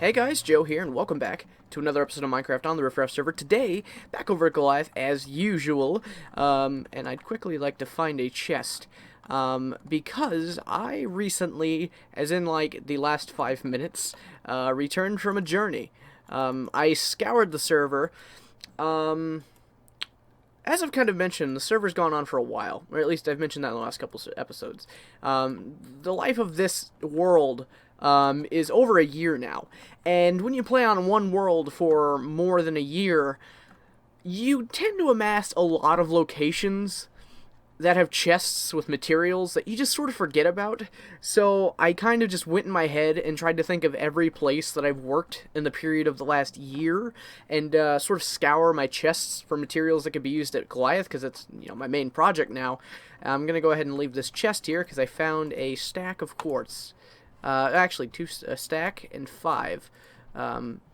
Hey guys, Joe here, and welcome back to another episode of Minecraft on the RiffRaft server. Today, back over at Goliath, as usual, and I'd quickly like to find a chest, because I recently, as in like the last 5 minutes, returned from a journey. I scoured the server. As I've kind of mentioned, the server's gone on for a while, or at least I've mentioned that in the last couple episodes. The life of this world is over a year now. And when you play on one world for more than a year, you tend to amass a lot of locations that have chests with materials that you just sort of forget about. So I kind of just went in my head and tried to think of every place that I've worked in the period of the last year and sort of scour my chests for materials that could be used at Goliath, because it's, my main project now. I'm going to go ahead and leave this chest here because I found a stack of quartz. Actually, a stack and 5.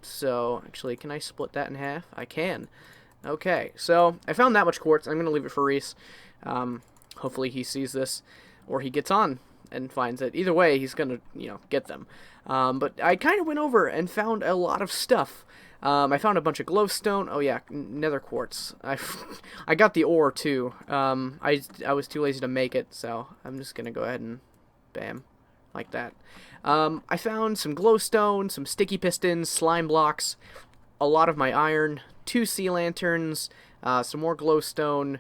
So, actually, can I split that in half? I can. Okay, so I found that much quartz. I'm going to leave it for Reese. Hopefully he sees this, or he gets on and finds it. Either way, he's going to, get them. But I kind of went over and found a lot of stuff. I found a bunch of glowstone. Oh, yeah, nether quartz. I got the ore, too. I was too lazy to make it, so I'm just going to go ahead and bam. Like that. I found some glowstone, some sticky pistons, slime blocks, a lot of my iron, 2 sea lanterns, some more glowstone,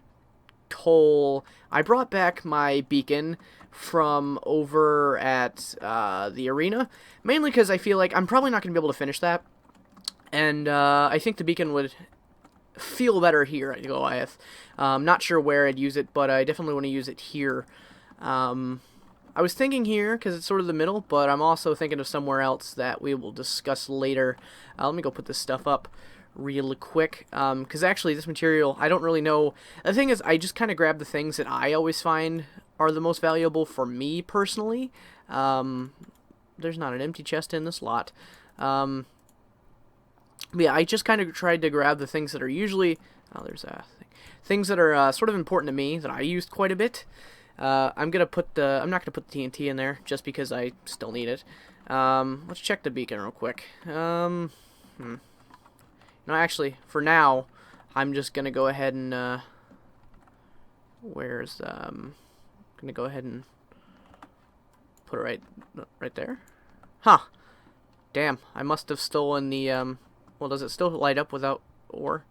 coal. I brought back my beacon from over at the arena, mainly because I feel like I'm probably not going to be able to finish that, and I think the beacon would feel better here at Goliath. Not sure where I'd use it, but I definitely want to use it here. I was thinking here, because it's sort of the middle, but I'm also thinking of somewhere else that we will discuss later. Let me go put this stuff up real quick, because actually this material, I don't really know. The thing is, I just kind of grab the things that I always find are the most valuable for me, personally. There's not an empty chest in this lot. But yeah, I just kind of tried to grab the things that are usually, things that are sort of important to me, that I used quite a bit. I'm not gonna put the TNT in there just because I still need it. Let's check the beacon real quick. No, actually, for now, I'm just gonna go ahead and gonna go ahead and put it right there. Huh. Damn, I must have stolen the well, does it still light up without ore?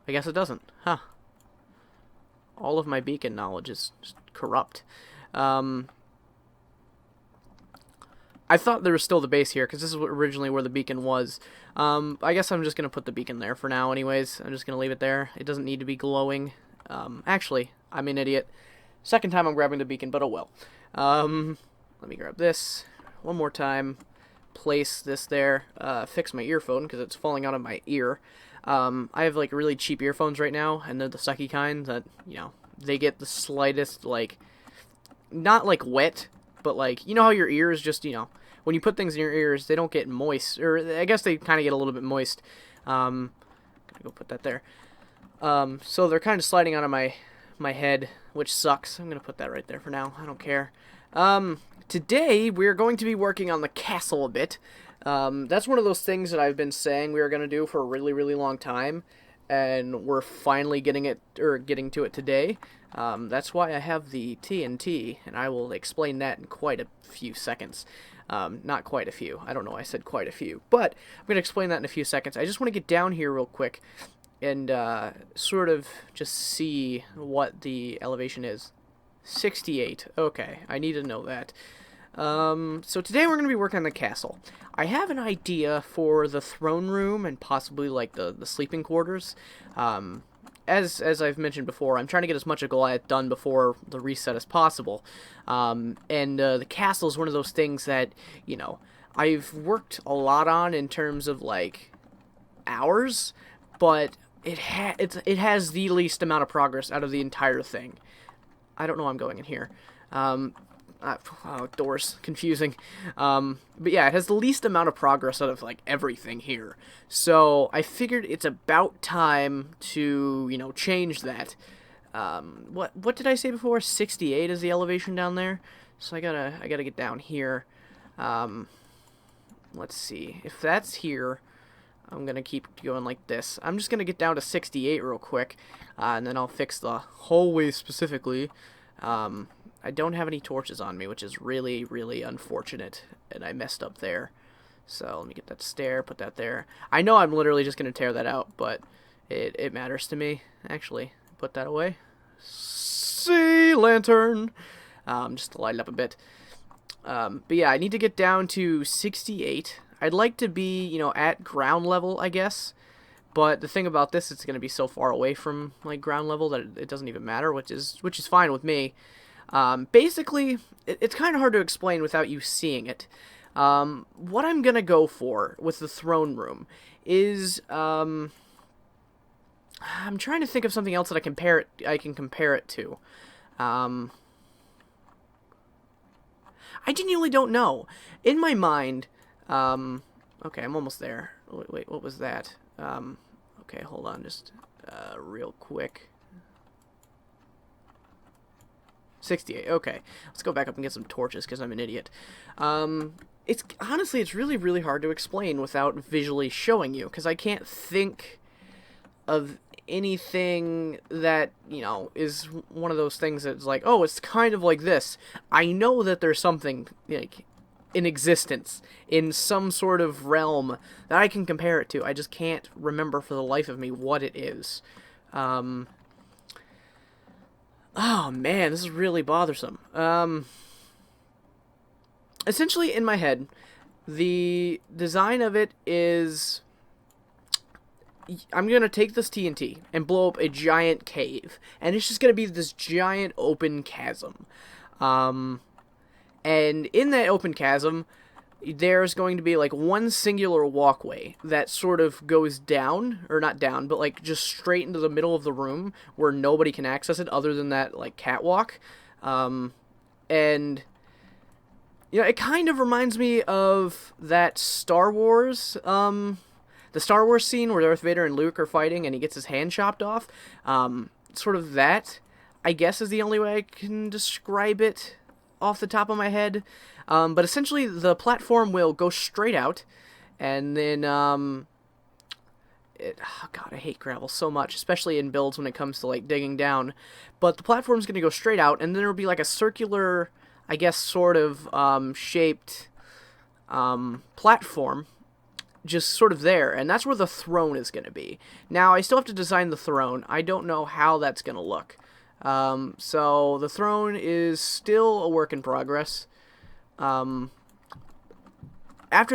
I guess it doesn't. Huh. All of my beacon knowledge is just corrupt. I thought there was still the base here, because this is originally where the beacon was. I guess I'm just going to put the beacon there for now anyways. I'm just going to leave it there. It doesn't need to be glowing. Actually, I'm an idiot. Second time I'm grabbing the beacon, but oh well. Let me grab this one more time. Place this there. Fix my earphone, because it's falling out of my ear. I have, like, really cheap earphones right now, and they're the sucky kind that, they get the slightest, like, not, like, wet, but, like, you know how your ears just, when you put things in your ears, they don't get moist, or I guess they kind of get a little bit moist. Gonna go put that there. So they're kind of sliding out of my head, which sucks. I'm gonna put that right there for now. I don't care. Today, we're going to be working on the castle a bit. That's one of those things that I've been saying we were going to do for a really, really long time, and we're finally getting to it today. That's why I have the TNT, and I will explain that in quite a few seconds. Not quite a few. I don't know, I said quite a few, but I'm going to explain that in a few seconds. I just want to get down here real quick and sort of just see what the elevation is. 68. Okay, I need to know that. So today we're going to be working on the castle. I have an idea for the throne room and possibly, like, the sleeping quarters. As I've mentioned before, I'm trying to get as much of Goliath done before the reset as possible. And the castle is one of those things that, I've worked a lot on in terms of, like, hours, but it has the least amount of progress out of the entire thing. I don't know why I'm going in here. Doors. Confusing. But yeah, it has the least amount of progress out of, like, everything here. So I figured it's about time to, change that. What did I say before? 68 is the elevation down there? So I gotta get down here. Let's see. If that's here, I'm gonna keep going like this. I'm just gonna get down to 68 real quick, and then I'll fix the hallway specifically. I don't have any torches on me, which is really, really unfortunate, and I messed up there. So let me get that stair, put that there. I know I'm literally just gonna tear that out, but it matters to me. Actually, put that away. Sea lantern, just to light it up a bit. But yeah, I need to get down to 68. I'd like to be, you know, at ground level, I guess. But the thing about this, it's going to be so far away from like ground level that it doesn't even matter, which is fine with me. Basically, it's kind of hard to explain without you seeing it. What I'm going to go for with the throne room is I'm trying to think of something else that I can compare it to. I genuinely don't know. In my mind, okay, I'm almost there. Wait, what was that? Okay, hold on, just real quick. 68, okay. Let's go back up and get some torches, because I'm an idiot. Honestly, it's really, really hard to explain without visually showing you, because I can't think of anything that, you know, is one of those things that's like, oh, it's kind of like this. I know that there's something, like, in existence, in some sort of realm that I can compare it to. I just can't remember for the life of me what it is. Oh, man, this is really bothersome. Essentially, in my head, the design of it is... I'm going to take this TNT and blow up a giant cave. And it's just going to be this giant open chasm. And in that open chasm, there's going to be like one singular walkway that sort of goes down, or not down, but like just straight into the middle of the room where nobody can access it other than that like catwalk. And, you know, it kind of reminds me of that Star Wars, the Star Wars scene where Darth Vader and Luke are fighting and he gets his hand chopped off. Sort of that, I guess, is the only way I can describe it off the top of my head. But essentially, the platform will go straight out, and then, oh God, I hate gravel so much, especially in builds when it comes to, like, digging down. But the platform's going to go straight out, and then there'll be, like, a circular, I guess, sort of, shaped, platform, just sort of there, and that's where the throne is going to be. Now, I still have to design the throne. I don't know how that's going to look. So the throne is still a work in progress. After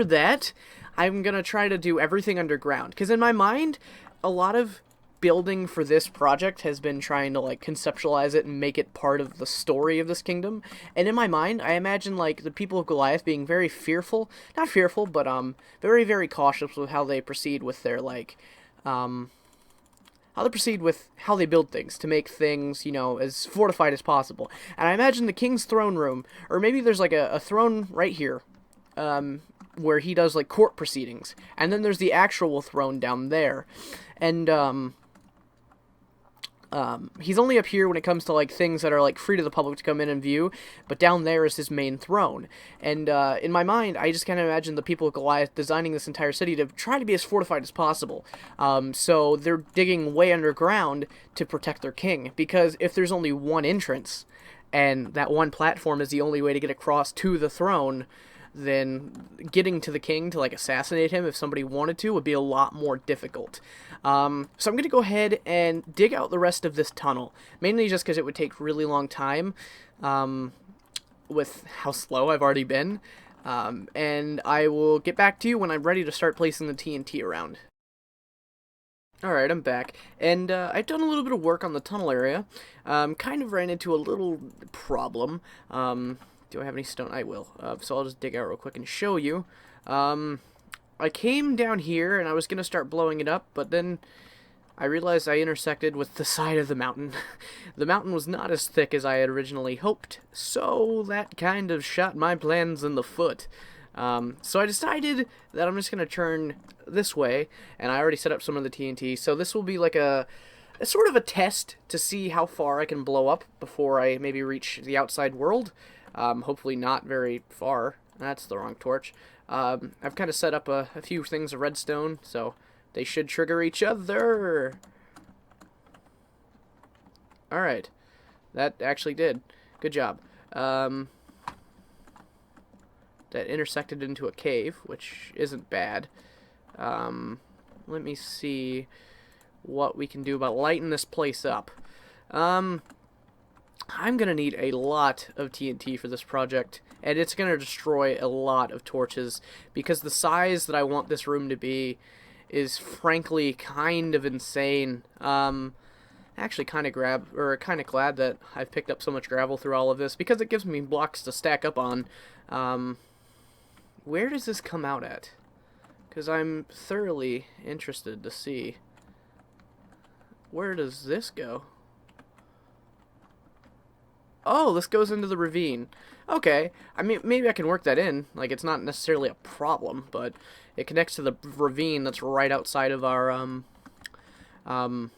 that, I'm going to try to do everything underground, because in my mind, a lot of building for this project has been trying to, like, conceptualize it and make it part of the story of this kingdom. And in my mind, I imagine, like, the people of Goliath being very fearful, not fearful, but, very, very cautious with how they proceed with their, like, how they build things to make things, you know, as fortified as possible. And I imagine the king's throne room, or maybe there's, like, a throne right here, where he does, like, court proceedings. And then there's the actual throne down there. And, he's only up here when it comes to, like, things that are, like, free to the public to come in and view, but down there is his main throne. And, in my mind, I just kind of imagine the people of Goliath designing this entire city to try to be as fortified as possible. So they're digging way underground to protect their king, because if there's only one entrance, and that one platform is the only way to get across to the throne, then getting to the king to, like, assassinate him if somebody wanted to would be a lot more difficult. So I'm going to go ahead and dig out the rest of this tunnel, mainly just because it would take really long time, with how slow I've already been, and I will get back to you when I'm ready to start placing the TNT around. Alright, I'm back, and I've done a little bit of work on the tunnel area. Kind of ran into a little problem. Do I have any stone? I will. So I'll just dig out real quick and show you. I came down here, and I was going to start blowing it up, but then I realized I intersected with the side of the mountain. The mountain was not as thick as I had originally hoped, so that kind of shot my plans in the foot. So I decided that I'm just going to turn this way, and I already set up some of the TNT, so this will be like a sort of a test to see how far I can blow up before I maybe reach the outside world. Hopefully not very far. That's the wrong torch. I've kind of set up a few things of redstone, so they should trigger each other. Alright. That actually did. Good job. That intersected into a cave, which isn't bad. Let me see what we can do about lighting this place up. I'm gonna need a lot of TNT for this project, and it's gonna destroy a lot of torches, because the size that I want this room to be is frankly kind of insane. Actually kind of glad that I've picked up so much gravel through all of this, because it gives me blocks to stack up on. Where does this come out at? Because I'm thoroughly interested to see. Where does this go? Oh, this goes into the ravine. Okay, I mean, maybe I can work that in. Like, it's not necessarily a problem, but it connects to the ravine that's right outside of our, right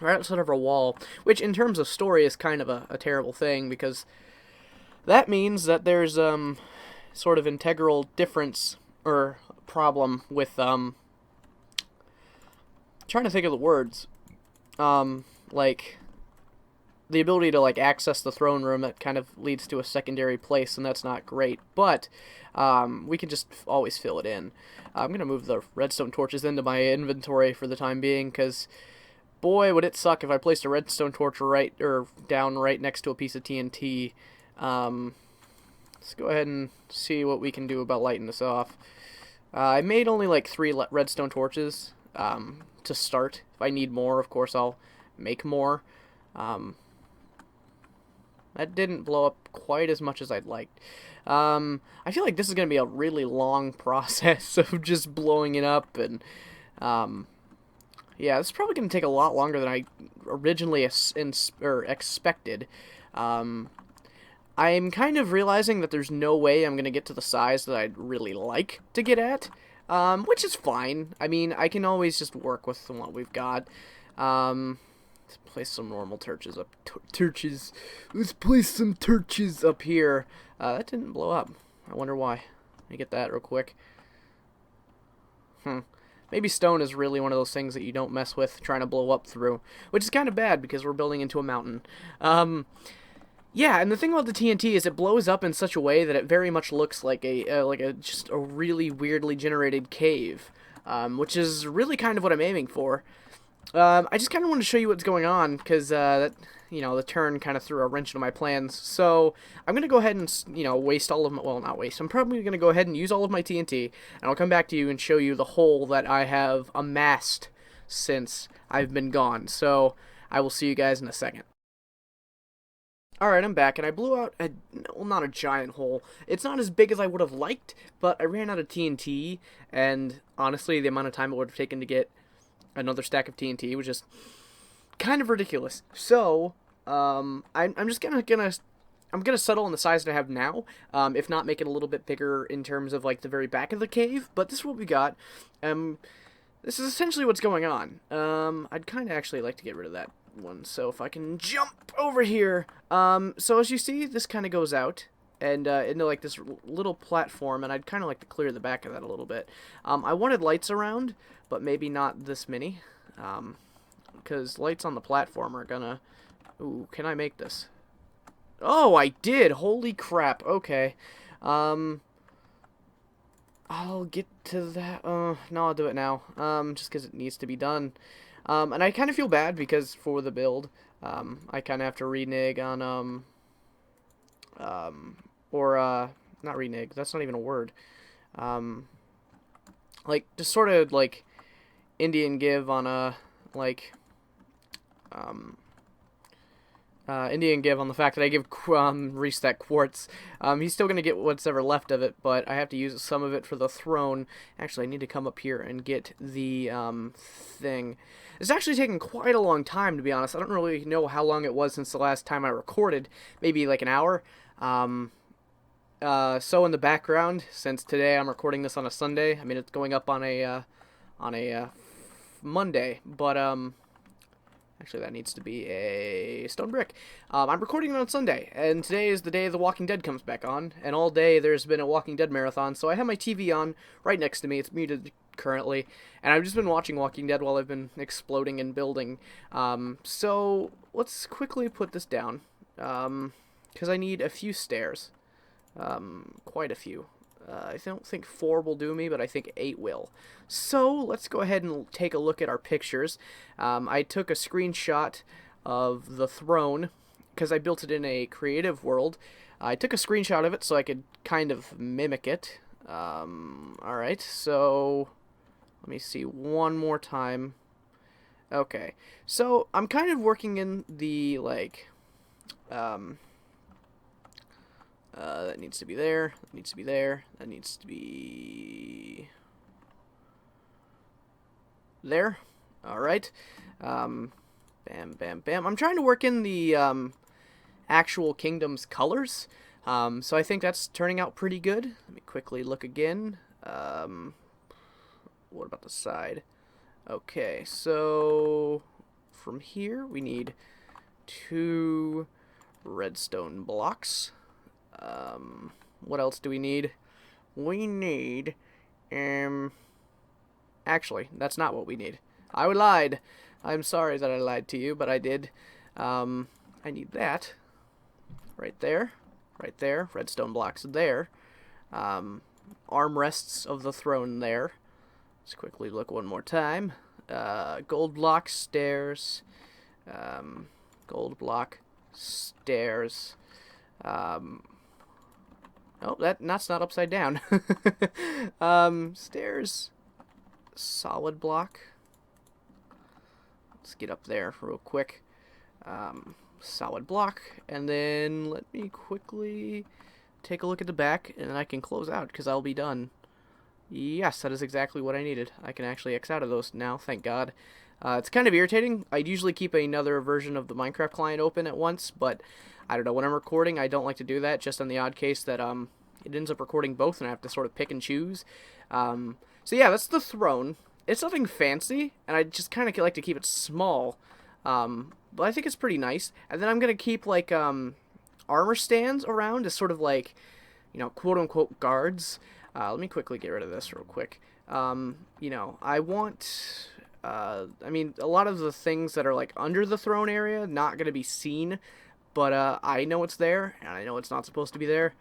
outside of our wall, which in terms of story is kind of a terrible thing, because that means that there's, sort of integral difference, or problem with, trying to think of the words, like, the ability to, like, access the throne room, that kind of leads to a secondary place, and that's not great, but we can just always fill it in. I'm going to move the redstone torches into my inventory for the time being, because boy, would it suck if I placed a redstone torch down right next to a piece of TNT. Let's go ahead and see what we can do about lighting this off. I made only like 3 redstone torches to start. If I need more, of course, I'll make more. That didn't blow up quite as much as I'd liked. I feel like this is going to be a really long process of just blowing it up, and yeah, this is probably going to take a lot longer than I originally expected. I'm kind of realizing that there's no way I'm going to get to the size that I'd really like to get at, which is fine. I mean, I can always just work with what we've got. Let's place some normal torches up. Let's place some torches up here. That didn't blow up. I wonder why. Let me get that real quick. Maybe stone is really one of those things that you don't mess with trying to blow up through, which is kind of bad because we're building into a mountain. Yeah, and the thing about the TNT is it blows up in such a way that it very much looks like just a really weirdly generated cave, which is really kind of what I'm aiming for. I just kind of want to show you what's going on, because, the turn kind of threw a wrench into my plans. So, I'm going to go ahead and, waste all of my, well, not waste, I'm probably going to go ahead and use all of my TNT, and I'll come back to you and show you the hole that I have amassed since I've been gone. So, I will see you guys in a second. Alright, I'm back, and I blew out not a giant hole. It's not as big as I would have liked, but I ran out of TNT, and honestly, the amount of time it would have taken to get another stack of TNT was just kind of ridiculous. So, I'm just gonna settle on the size that I have now. If not, make it a little bit bigger in terms of like the very back of the cave. But this is what we got. This is essentially what's going on. I'd kind of actually like to get rid of that one. So if I can jump over here. So as you see, this kind of goes out and into like this little platform, and I'd kind of like to clear the back of that a little bit. I wanted lights around, but maybe not this many, because lights on the platform are gonna... Ooh, can I make this? Oh, I did! Holy crap, okay. I'll get to that, no, I'll do it now, just because it needs to be done. And I kind of feel bad, because for the build, I kind of have to renege on, not renege, that's not even a word, like, just sort of, like, Indian give on a, like, Indian give on the fact that I give Reese that quartz. He's still going to get what's ever left of it, but I have to use some of it for the throne. Actually, I need to come up here and get the thing. It's actually taken quite a long time, to be honest. I don't really know how long it was since the last time I recorded. Maybe like an hour. So in the background, since today I'm recording this on a Sunday, I mean, it's going up on a Monday, but, Actually, that needs to be a stone brick. I'm recording it on Sunday, and today is the day The Walking Dead comes back on, and all day there's been a Walking Dead marathon, so I have my TV on right next to me. It's muted currently, and I've just been watching Walking Dead while I've been exploding and building. So let's quickly put this down, because I need a few stairs. Quite a few. I don't think 4 will do me, but I think 8 will. So let's go ahead and take a look at our pictures. I took a screenshot of the throne because I built it in a creative world. I took a screenshot of it so I could kind of mimic it. Alright, so let me see one more time. Okay, so I'm kind of working in the, like, that needs to be there, that needs to be there, that needs to be there. Alright. Bam, bam, bam. I'm trying to work in the actual kingdom's colors. So I think that's turning out pretty good. Let me quickly look again. What about the side? Okay, so from here we need 2 redstone blocks. What else do we need? We need, actually, that's not what we need. I lied. I'm sorry that I lied to you, but I did. I need that. Right there. Right there. Redstone blocks there. Armrests of the throne there. Let's quickly look one more time. Gold block, stairs. Gold block, stairs. Oh, that's not upside down. Stairs, solid block. Let's get up there real quick. Solid block, and then let me quickly take a look at the back, and then I can close out because I'll be done. Yes, that is exactly what I needed. I can actually X out of those now, thank God. It's kind of irritating. I'd usually keep another version of the Minecraft client open at once, but I don't know, when I'm recording, I don't like to do that, just on the odd case that it ends up recording both and I have to sort of pick and choose. So yeah, that's the throne. It's nothing fancy, and I just kind of like to keep it small, but I think it's pretty nice. And then I'm going to keep, like, armor stands around as sort of like, you know, quote-unquote guards. Let me quickly get rid of this real quick. You know, I want... I mean, a lot of the things that are, like, under the throne area, not going to be seen, but I know it's there, and I know it's not supposed to be there.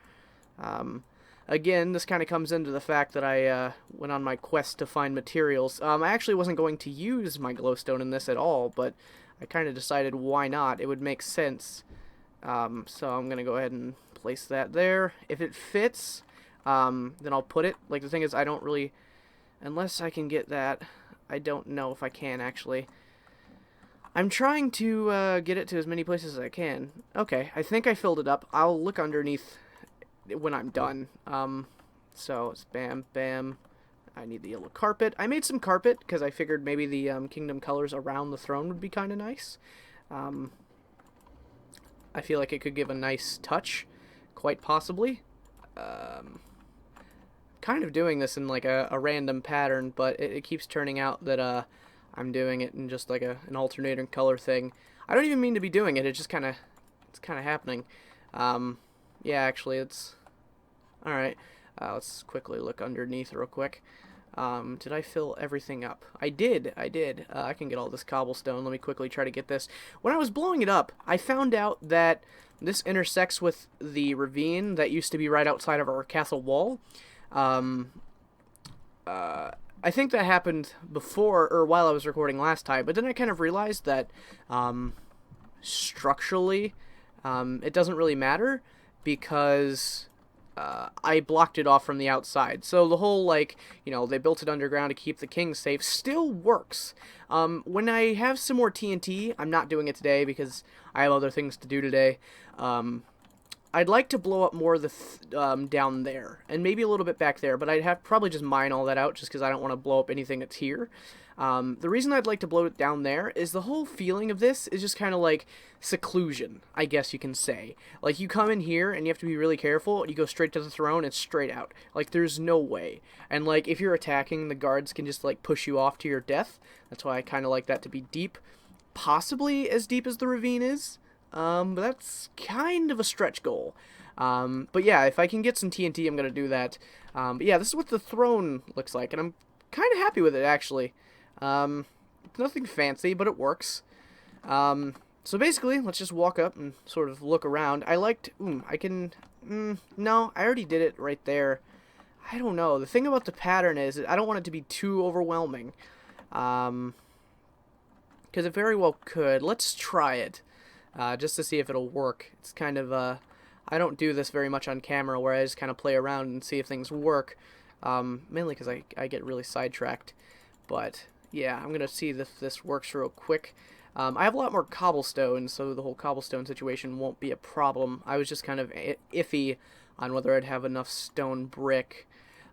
Again, this kind of comes into the fact that I went on my quest to find materials. I actually wasn't going to use my glowstone in this at all, but I kind of decided why not. It would make sense. So I'm going to go ahead and place that there. If it fits, then I'll put it. Like, the thing is, I don't really... Unless I can get that, I don't know if I can, actually. I'm trying to get it to as many places as I can. Okay, I think I filled it up. I'll look underneath when I'm done. So it's bam, bam. I need the yellow carpet. I made some carpet because I figured maybe the kingdom colors around the throne would be kind of nice. I feel like it could give a nice touch, quite possibly. Kind of doing this in like a random pattern, but it keeps turning out that I'm doing it in just like an alternating color thing. I don't even mean to be doing it. It's just kind of happening. Yeah, actually, it's all right. Let's quickly look underneath real quick. Did I fill everything up? I did. I can get all this cobblestone. Let me quickly try to get this. When I was blowing it up, I found out that this intersects with the ravine that used to be right outside of our castle wall. I think that happened before or while I was recording last time, but then I kind of realized that structurally it doesn't really matter because I blocked it off from the outside. So the whole, like, you know, they built it underground to keep the king safe still works. When I have some more TNT, I'm not doing it today because I have other things to do today. I'd like to blow up more of the down there, and maybe a little bit back there, but I'd have probably just mine all that out just because I don't want to blow up anything that's here. The reason I'd like to blow it down there is the whole feeling of this is just kind of like seclusion, I guess you can say. Like, you come in here and you have to be really careful, and you go straight to the throne and straight out. Like, there's no way. And, like, if you're attacking, the guards can just, like, push you off to your death. That's why I kind of like that to be deep. possibly as deep as the ravine is, but that's kind of a stretch goal. But yeah, if I can get some TNT, I'm going to do that. But yeah, this is what the throne looks like, and I'm kind of happy with it, actually. It's nothing fancy, but it works. So basically, let's just walk up and sort of look around. No, I already did it right there. I don't know. The thing about the pattern is I don't want it to be too overwhelming. Because it very well could. Let's try it. Just to see if it'll work. It's kind of, I don't do this very much on camera, where I just kind of play around and see if things work. Mainly because I get really sidetracked. But, yeah, I'm going to see if this works real quick. I have a lot more cobblestone, so the whole cobblestone situation won't be a problem. I was just kind of iffy on whether I'd have enough stone brick.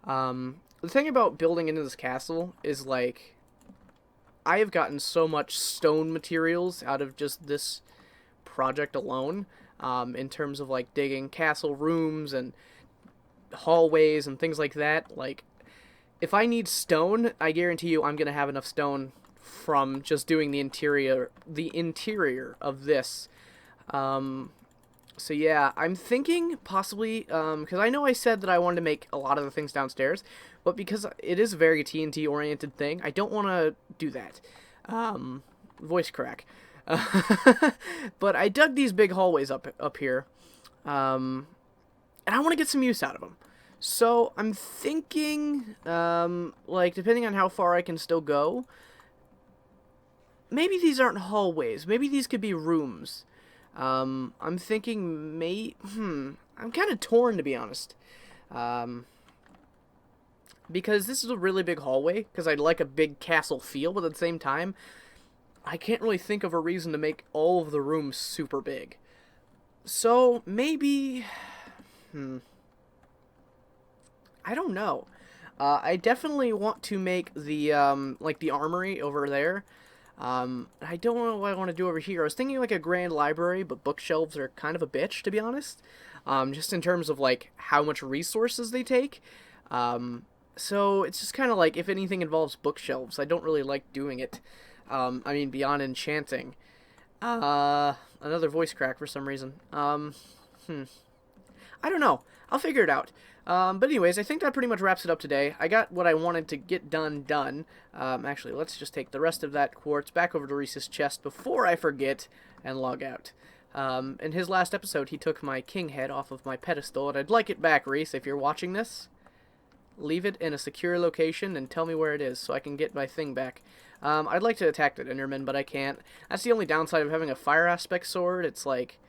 The thing about building into this castle is, like, I have gotten so much stone materials out of just this project alone, in terms of, like, digging castle rooms and hallways and things like that. Like, if I need stone, I guarantee you I'm going to have enough stone from just doing the interior of this. So yeah, I'm thinking possibly, because I know I said that I wanted to make a lot of the things downstairs, but because it is a very TNT-oriented thing, I don't want to do that. Voice crack. But I dug these big hallways up here, and I want to get some use out of them. So I'm thinking, like, depending on how far I can still go, maybe these aren't hallways. Maybe these could be rooms. I'm thinking I'm kind of torn, to be honest. Because this is a really big hallway, because I'd like a big castle feel, but at the same time, I can't really think of a reason to make all of the rooms super big. So, maybe... I don't know. I definitely want to make the, like, the armory over there. I don't know what I want to do over here. I was thinking like a grand library, but bookshelves are kind of a bitch, to be honest. Just in terms of, like, how much resources they take. So it's just kind of like, if anything involves bookshelves, I don't really like doing it. I mean, beyond enchanting. Another voice crack for some reason. I don't know. I'll figure it out. But anyways, I think that pretty much wraps it up today. I got what I wanted to get done. Actually, let's just take the rest of that quartz back over to Reese's chest before I forget and log out. In his last episode, he took my king head off of my pedestal, and I'd like it back, Reese. If you're watching this, leave it in a secure location and tell me where it is so I can get my thing back. I'd like to attack that Enderman, but I can't. That's the only downside of having a fire aspect sword. It's like,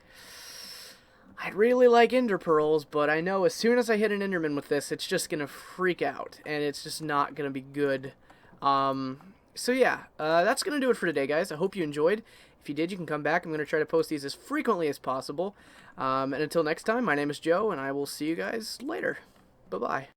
I'd really like ender pearls, but I know as soon as I hit an enderman with this, it's just gonna freak out, and it's just not gonna be good. So yeah, that's gonna do it for today, guys. I hope you enjoyed. If you did, you can come back. I'm gonna try to post these as frequently as possible. And until next time, my name is Joe, and I will see you guys later. Bye-bye.